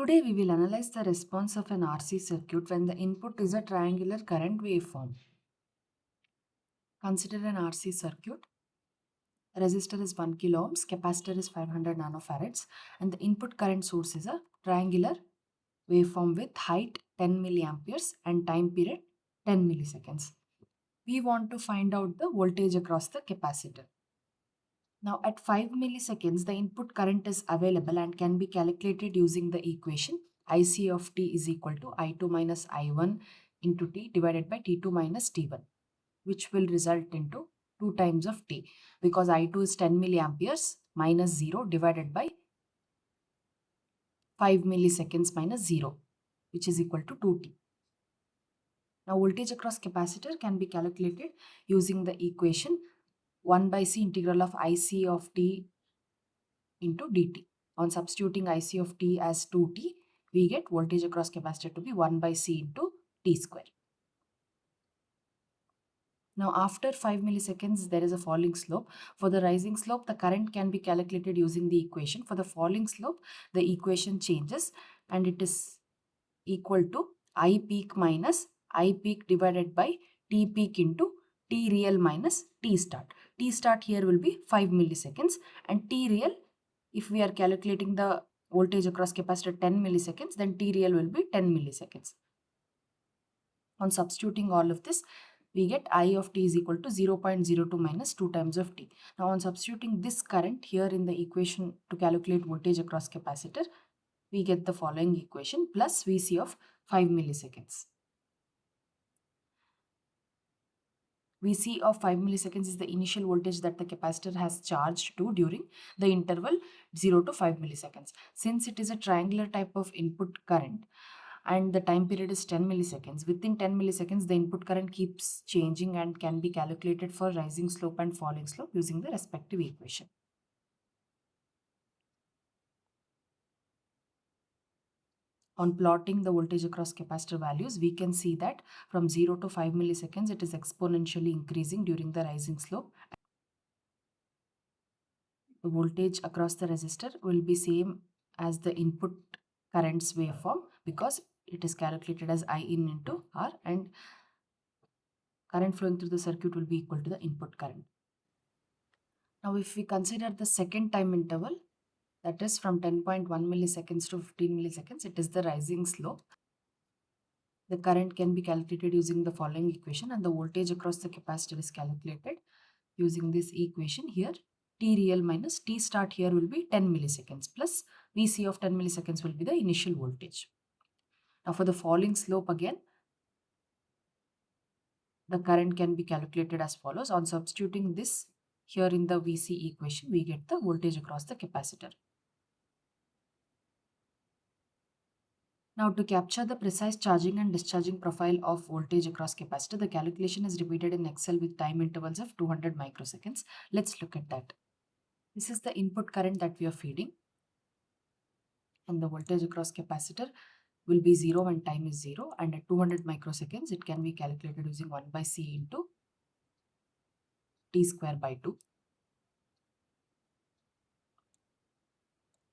Today we will analyze the response of an RC circuit when the input is a triangular current waveform. Consider an RC circuit. Resistor is 1 kilo ohms, capacitor is 500 nanofarads, and the input current source is a triangular waveform with height 10 milliamperes and time period 10 milliseconds. We want to find out the voltage across the capacitor. Now at 5 milliseconds, the input current is available and can be calculated using the equation IC of t is equal to I2 minus I1 into t divided by T2 minus T1, which will result into 2 times of t, because I2 is 10 milliamperes minus 0 divided by 5 milliseconds minus 0, which is equal to 2t. Now voltage across capacitor can be calculated using the equation 1 by c integral of IC of t into dt. On substituting IC of t as 2t, we get voltage across capacitor to be 1 by c into t square. Now after 5 milliseconds, there is a falling slope. For the rising slope, the current can be calculated using the equation. For the falling slope, the equation changes and it is equal to I peak minus I peak divided by T peak into T real minus T start. T start here will be 5 milliseconds and T real, if we are calculating the voltage across capacitor 10 milliseconds, then T real will be 10 milliseconds. On substituting all of this, we get I of t is equal to 0.02 minus 2 times of t. Now on substituting this current here in the equation to calculate voltage across capacitor, we get the following equation plus Vc of 5 milliseconds. Vc of 5 milliseconds is the initial voltage that the capacitor has charged to during the interval 0 to 5 milliseconds. Since it is a triangular type of input current and the time period is 10 milliseconds, within 10 milliseconds the input current keeps changing and can be calculated for rising slope and falling slope using the respective equation. On plotting the voltage across capacitor values, we can see that from 0 to 5 milliseconds, it is exponentially increasing during the rising slope. The voltage across the resistor will be same as the input current's waveform because it is calculated as I in into R, and current flowing through the circuit will be equal to the input current. Now if we consider the second time interval, that is from 10.1 milliseconds to 15 milliseconds, it is the rising slope. The current can be calculated using the following equation and the voltage across the capacitor is calculated using this equation here. T real minus T start here will be 10 milliseconds plus Vc of 10 milliseconds will be the initial voltage. Now for the falling slope again, the current can be calculated as follows. On substituting this here in the Vc equation, we get the voltage across the capacitor. Now to capture the precise charging and discharging profile of voltage across capacitor, the calculation is repeated in Excel with time intervals of 200 microseconds. Let's look at that. This is the input current that we are feeding, and the voltage across capacitor will be 0 when time is 0, and at 200 microseconds it can be calculated using 1 by c into t square by 2.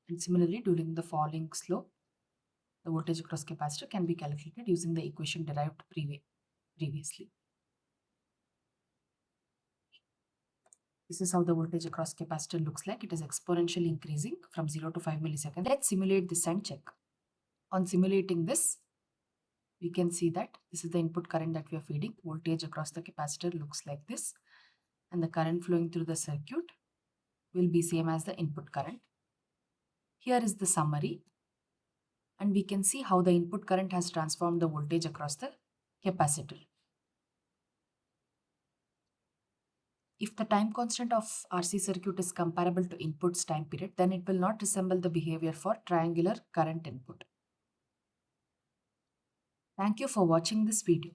And similarly, during the falling slope, the voltage across capacitor can be calculated using the equation derived previously. This is how the voltage across capacitor looks like. It is exponentially increasing from 0 to 5 milliseconds. Let's simulate this and check. On simulating this, we can see that this is the input current that we are feeding. Voltage across the capacitor looks like this, and the current flowing through the circuit will be same as the input current. Here is the summary, and we can see how the input current has transformed the voltage across the capacitor. If the time constant of RC circuit is comparable to input's time period, then it will not resemble the behavior for triangular current input. Thank you for watching this video.